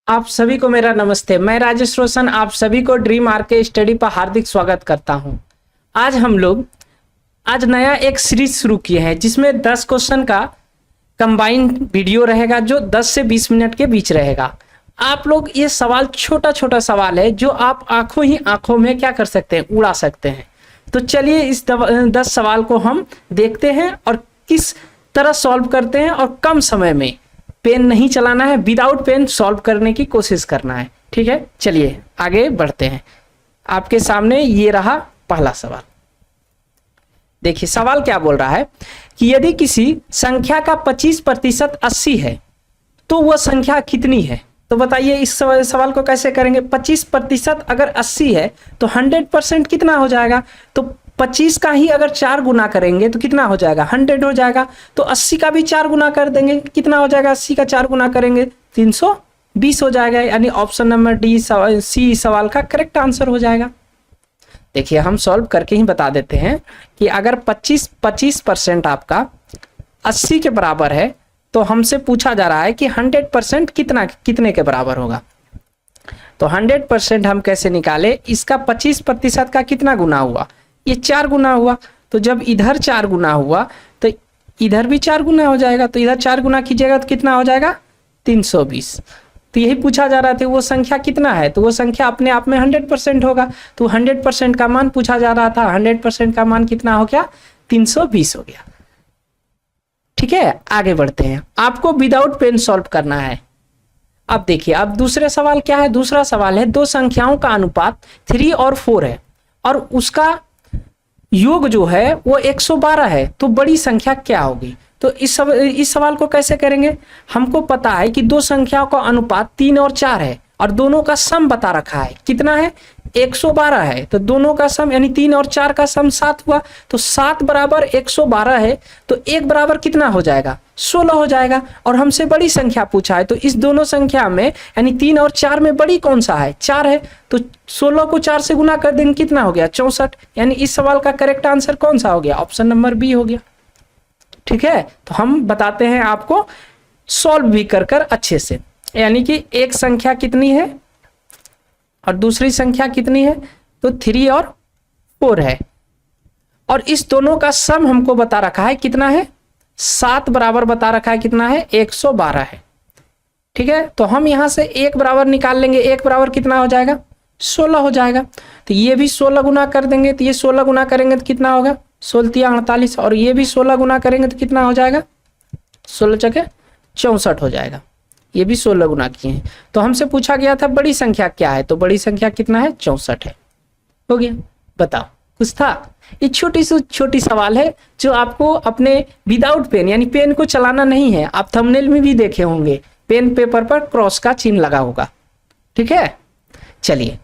आप सभी को मेरा नमस्ते। मैं राजेश रोशन आप सभी को ड्रीम आर के स्टडी पर हार्दिक स्वागत करता हूं। आज हम लोग नया एक सीरीज शुरू किए हैं जिसमें 10 क्वेश्चन का कंबाइंड वीडियो रहेगा जो 10 से 20 मिनट के बीच रहेगा। आप लोग ये सवाल छोटा छोटा सवाल है जो आप आंखों में क्या कर सकते हैं, उड़ा सकते हैं। तो चलिए इस 10 सवाल को हम देखते हैं और किस तरह सॉल्व करते हैं और कम समय में, पेन नहीं चलाना है, विदाउट पेन सॉल्व करने की कोशिश करना है। ठीक है, चलिए आगे बढ़ते हैं। आपके सामने ये रहा पहला सवाल। देखिए सवाल क्या बोल रहा है कि यदि किसी संख्या का 25% 80 है तो वह संख्या कितनी है। तो बताइए इस सवाल को कैसे करेंगे। 25% अगर 80 है तो 100% कितना हो जाएगा। तो 25 का ही अगर 4 गुना करेंगे तो कितना हो जाएगा, 100 हो जाएगा। तो 80 का भी 4 गुना कर देंगे, कितना हो जाएगा, 80 का 4 गुना करेंगे 320 हो जाएगा। यानी ऑप्शन नंबर डी सी सवाल का करेक्ट आंसर हो जाएगा। देखिए हम सॉल्व करके ही बता देते हैं कि अगर 25% आपका 80 के बराबर है तो हमसे पूछा जा रहा है कि 100% कितने के बराबर होगा। तो 100% हम कैसे निकाले, इसका 25% का कितना गुना हुआ, ये 4 गुना हुआ। तो जब इधर 4 गुना हुआ तो इधर भी 4 गुना हो जाएगा। तो इधर 4 गुना कीजिएगा तो कितना हो जाएगा, 320। तो यही पूछा जा रहा था वो संख्या कितना है, तो वो संख्या अपने आप में 100% होगा। तो 100% का मान पूछा जा रहा था, 100% का मान कितना हो गया, 320 हो गया। ठीक है, आगे बढ़ते हैं। आपको विदाउट पेन सॉल्व करना है। अब देखिए अब दूसरे सवाल क्या है। दूसरा सवाल है दो संख्याओं का अनुपात 3 और 4 है और उसका योग जो है वो 112 है, तो बड़ी संख्या क्या होगी। तो इस सवाल को कैसे करेंगे। हमको पता है कि दो संख्याओं का अनुपात 3 और 4 है और दोनों का सम बता रखा है, कितना है, 112 है। तो दोनों का सम यानी 3 और 4 का सम 7 हुआ। तो 7 बराबर 112 है तो 1 बराबर कितना हो जाएगा, 16 हो जाएगा। और हमसे बड़ी संख्या पूछा है तो इस दोनों संख्या में यानी 3 और 4 में बड़ी कौन सा है, 4 है। तो 16 को 4 से गुना कर देंगे, कितना हो गया, 64। यानी इस सवाल का करेक्ट आंसर कौन सा हो गया, ऑप्शन नंबर बी हो गया। ठीक है, तो हम बताते हैं आपको सॉल्व भी कर अच्छे से। यानी कि एक संख्या कितनी है और दूसरी संख्या कितनी है, तो 3 और 4 है और इस दोनों का सम हमको बता रखा है कितना है, 7 बराबर बता रखा है कितना है, 112 है। ठीक है, तो हम यहां से 1 बराबर निकाल लेंगे। 1 बराबर कितना हो जाएगा, 16 हो जाएगा। तो ये भी 16 गुना कर देंगे, तो ये 16 गुना करेंगे तो कितना होगा, 16 48। और ये भी 16 गुना करेंगे तो कितना हो जाएगा, 16 जगह 64 हो जाएगा। ये भी 16 गुना किए हैं। तो हमसे पूछा गया था बड़ी संख्या क्या है, तो बड़ी संख्या कितना है, 64 है। हो गया, बताओ कुछ था। ये छोटी सी छोटी सवाल है जो आपको अपने विदाउट पेन यानी पेन को चलाना नहीं है। आप थंबनेल में भी देखे होंगे पेन पेपर पर क्रॉस का चिन्ह लगा होगा। ठीक है, चलिए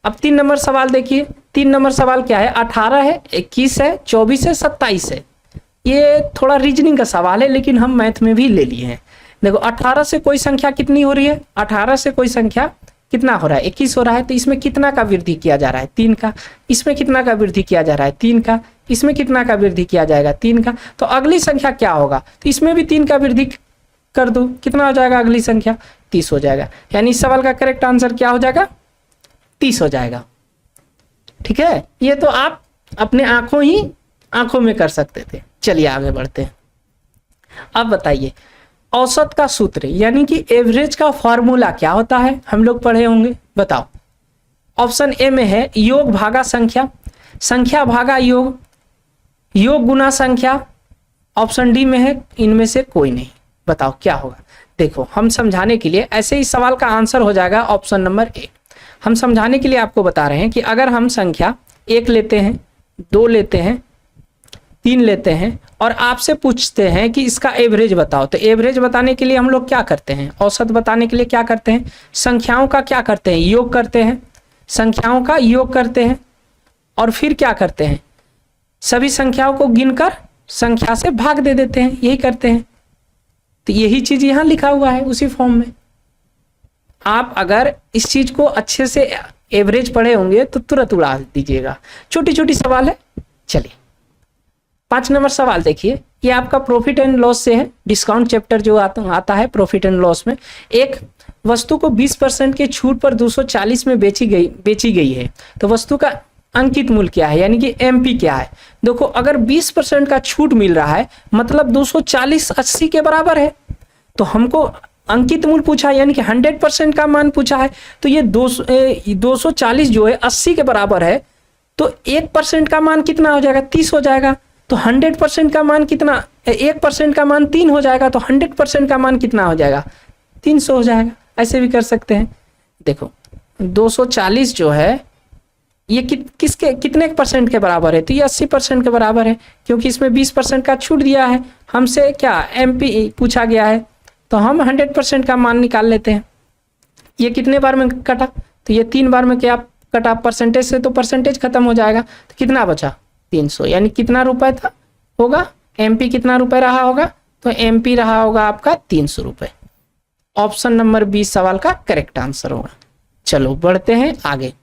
अब 3 नंबर सवाल देखिए। 3 नंबर सवाल क्या है, 18 है, 21 है, 24 है, 27 है। ये थोड़ा रीजनिंग का सवाल है लेकिन हम मैथ में भी ले लिए हैं। देखो 18 से कोई संख्या कितनी हो रही है, 18 से कोई संख्या कितना हो रहा है, 21 हो रहा है। तो इसमें कितना का वृद्धि किया जा रहा है, 3 का। इसमें कितना का वृद्धि किया जा रहा है, 3 का। इसमें कितना का वृद्धि किया जाएगा, 3 का। तो अगली संख्या क्या होगा, तो इसमें भी 3 का वृद्धि कर दो, कितना हो जाएगा अगली संख्या, 30 हो जाएगा। यानी इस सवाल का करेक्ट आंसर क्या हो जाएगा, 30 हो जाएगा। ठीक है, ये तो आप अपने आंखों में कर सकते थे। चलिए आगे बढ़ते हैं। अब बताइए औसत का सूत्र यानी कि एवरेज का फॉर्मूला क्या होता है, हम लोग पढ़े होंगे, बताओ। ऑप्शन ए में है योग भागा संख्या, संख्या भागा योग, योग गुना संख्या। ऑप्शन डी में है इनमें से कोई नहीं। बताओ क्या होगा। देखो हम समझाने के लिए ऐसे ही सवाल का आंसर हो जाएगा ऑप्शन नंबर ए। हम समझाने के लिए आपको बता रहे हैं कि अगर हम संख्या 1 लेते हैं, 2 लेते हैं, 3 लेते हैं और आपसे पूछते हैं कि इसका एवरेज बताओ, तो एवरेज बताने के लिए हम लोग क्या करते हैं, औसत बताने के लिए क्या करते हैं, संख्याओं का क्या करते हैं, योग करते हैं। संख्याओं का योग करते हैं और फिर क्या करते हैं, सभी संख्याओं को गिनकर संख्या से भाग दे देते हैं, यही करते हैं। तो यही चीज यहाँ लिखा हुआ है उसी फॉर्म में। आप अगर इस चीज को अच्छे से एवरेज पढ़े होंगे तो तुरंत उड़ा दीजिएगा। छोटी छोटी सवाल है। चलिए 5 नंबर सवाल देखिए। ये आपका प्रॉफिट एंड लॉस से है, डिस्काउंट चैप्टर जो आता है प्रॉफिट एंड लॉस में। एक वस्तु को 20% के छूट पर 240 में बेची गई है, तो वस्तु का अंकित मूल्य क्या है, यानी कि एमपी क्या है। देखो अगर 20% का छूट मिल रहा है मतलब 240 80 के बराबर है, तो हमको अंकित मूल्य पूछा है, यानी कि 100% का मान पूछा है। तो ये 240 जो है 80 के बराबर है, तो 1% का मान कितना हो जाएगा, 30 हो जाएगा। तो 100% का मान कितना, 1% का मान 3 हो जाएगा, तो 100% का मान कितना हो जाएगा, 300 हो जाएगा। ऐसे भी कर सकते हैं। देखो 240 जो है ये कितने परसेंट के बराबर है, तो ये 80% के बराबर है, क्योंकि इसमें 20% का छूट दिया है। हमसे क्या एमपी पूछा गया है, तो हम 100% का मान निकाल लेते हैं। ये कितने बार में कटा, तो ये 3 बार में क्या कटा, परसेंटेज से तो परसेंटेज खत्म हो जाएगा, तो कितना बचा 300, यानी कितना रुपए था होगा, एमपी कितना रुपए रहा होगा, तो एमपी रहा होगा आपका 300 रुपए। ऑप्शन नंबर 20 सवाल का करेक्ट आंसर होगा। चलो बढ़ते हैं आगे।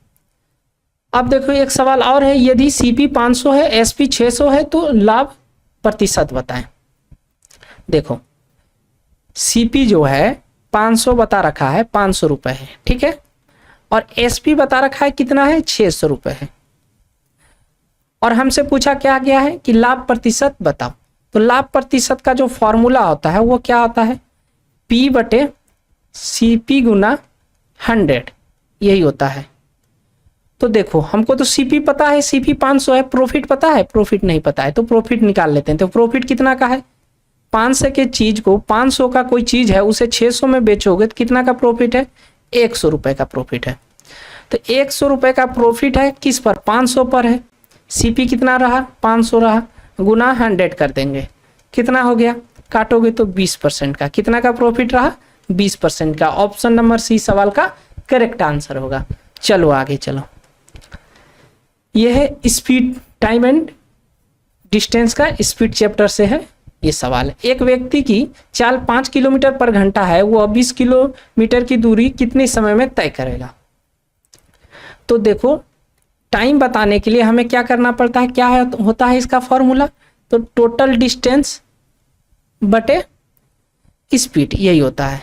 अब देखो एक सवाल और है, यदि सीपी 500 है, एसपी 600 है, तो लाभ प्रतिशत बताएं। देखो सीपी जो है 500 बता रखा है, 500 रुपए है, ठीक है, और एसपी बता रखा है कितना है, 600 रुपए है, और हमसे पूछा क्या गया है कि लाभ प्रतिशत बताओ। तो लाभ प्रतिशत का जो फॉर्मूला होता है वो क्या होता है, P बटे CP गुना 100, यही होता है। तो देखो हमको तो CP पता है, CP 500 है, प्रॉफिट पता है, प्रॉफिट नहीं पता है, तो प्रॉफिट निकाल लेते हैं। तो प्रॉफिट कितना का है, 500 के चीज को, 500 का कोई चीज है उसे 600 में बेचोगे तो कितना का प्रॉफिट है, 100 रुपए का प्रॉफिट है। तो 100 रुपए का प्रॉफिट है किस पर, 500 पर है। सीपी कितना रहा, 500 रहा, गुना 100 कर देंगे, कितना हो गया, काटोगे तो 20% का, कितना का प्रॉफिट रहा, 20% का। ऑप्शन नंबर सी सवाल का करेक्ट आंसर होगा। चलो आगे चलो, यह है स्पीड, टाइम एंड डिस्टेंस का स्पीड चैप्टर से है ये सवाल है। एक व्यक्ति की चाल 5 किलोमीटर पर घंटा है, वो 20 किलोमीटर की दूरी कितने समय में तय करेगा। तो देखो टाइम बताने के लिए हमें क्या करना पड़ता है, क्या है होता है इसका फॉर्मूला, तो टोटल डिस्टेंस बटे स्पीड, यही होता है।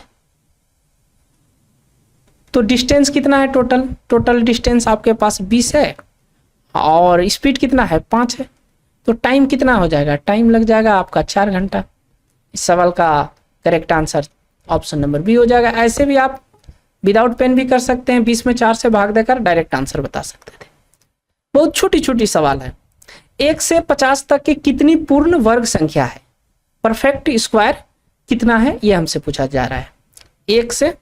तो डिस्टेंस कितना है, टोटल डिस्टेंस आपके पास 20 है और स्पीड कितना है, 5 है, तो टाइम कितना हो जाएगा, टाइम लग जाएगा आपका 4 घंटा। इस सवाल का correct answer option number B हो जाएगा। ऐसे भी आप विदाउट पेन भी कर सकते हैं, 20 में 4 से भाग देकर डायरेक्ट आंसर बता सकते थे। बहुत छोटी छोटी सवाल है। 1 से 50 तक की कितनी पूर्ण वर्ग संख्या है, परफेक्ट स्क्वायर कितना है, यह हमसे पूछा जा रहा है 1 से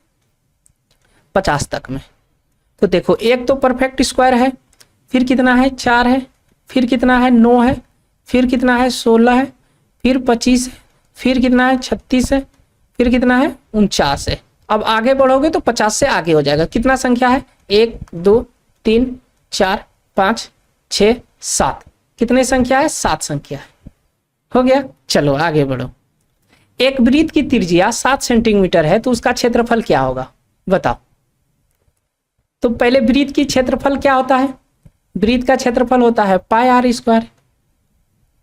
50 तक में। तो देखो एक तो परफेक्ट स्क्वायर है, फिर कितना है 4 है, फिर कितना है 9 है, फिर कितना है 16 है, फिर 25 है, फिर कितना है 36 है, फिर कितना है 49 है। अब आगे बढ़ोगे तो 50 से आगे हो जाएगा। कितना संख्या है, 1 2 3 4 5 6 7, कितने संख्या है, 7 संख्या है, हो गया। चलो आगे बढ़ो। एक वृत्त की त्रिज्या 7 सेंटीमीटर है, तो उसका क्षेत्रफल क्या होगा बताओ। तो पहले वृत्त की क्षेत्रफल क्या होता है, वृत्त का क्षेत्रफल होता है पाई आर स्क्वायर,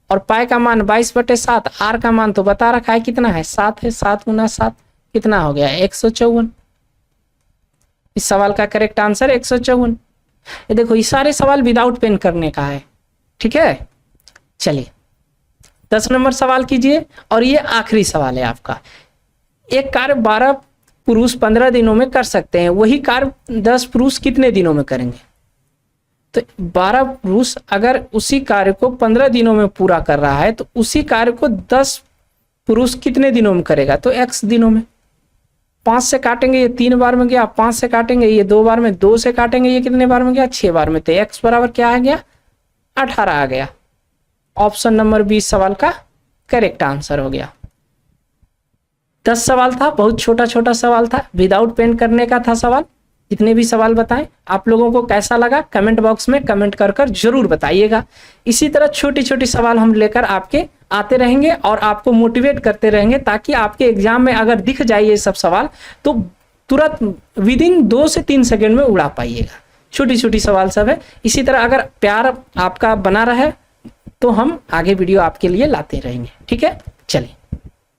और पाई का मान 22/7, आर का मान तो बता रखा है कितना है, 7 है, 7 गुना 7 कितना हो गया, 154। इस सवाल का करेक्ट आंसर 154। ये देखो ये सारे सवाल विदाउट पेन करने का है, ठीक है। चलिए 10 नंबर सवाल कीजिए, और ये आखिरी सवाल है आपका। एक कार्य 12 पुरुष 15 दिनों में कर सकते हैं, वही कार्य 10 पुरुष कितने दिनों में करेंगे। तो 12 पुरुष अगर उसी कार्य को 15 दिनों में पूरा कर रहा है, तो उसी कार्य को 10 पुरुष कितने दिनों में करेगा, तो x दिनों में। 5 से काटेंगे ये 3 बार में गया, 5 से काटेंगे ये 2 बार में, 2 से काटेंगे ये कितने बार में गया, 6 बार में। तो x बराबर क्या आ गया, 18 आ गया। ऑप्शन नंबर 20 सवाल का करेक्ट आंसर हो गया। 10 सवाल था, बहुत छोटा छोटा सवाल था, विदाउट पेन करने का था सवाल। जितने भी सवाल बताएं, आप लोगों को कैसा लगा कमेंट बॉक्स में कमेंट कर कर जरूर बताइएगा। इसी तरह छोटी छोटी सवाल हम लेकर आपके आते रहेंगे और आपको मोटिवेट करते रहेंगे, ताकि आपके एग्जाम में अगर दिख जाए ये सब सवाल तो तुरंत विदिन 2 से 3 सेकंड में उड़ा पाइएगा। छोटी छोटी सवाल सब है। इसी तरह अगर प्यार आपका बना रहे तो हम आगे वीडियो आपके लिए लाते रहेंगे। ठीक है, चलिए।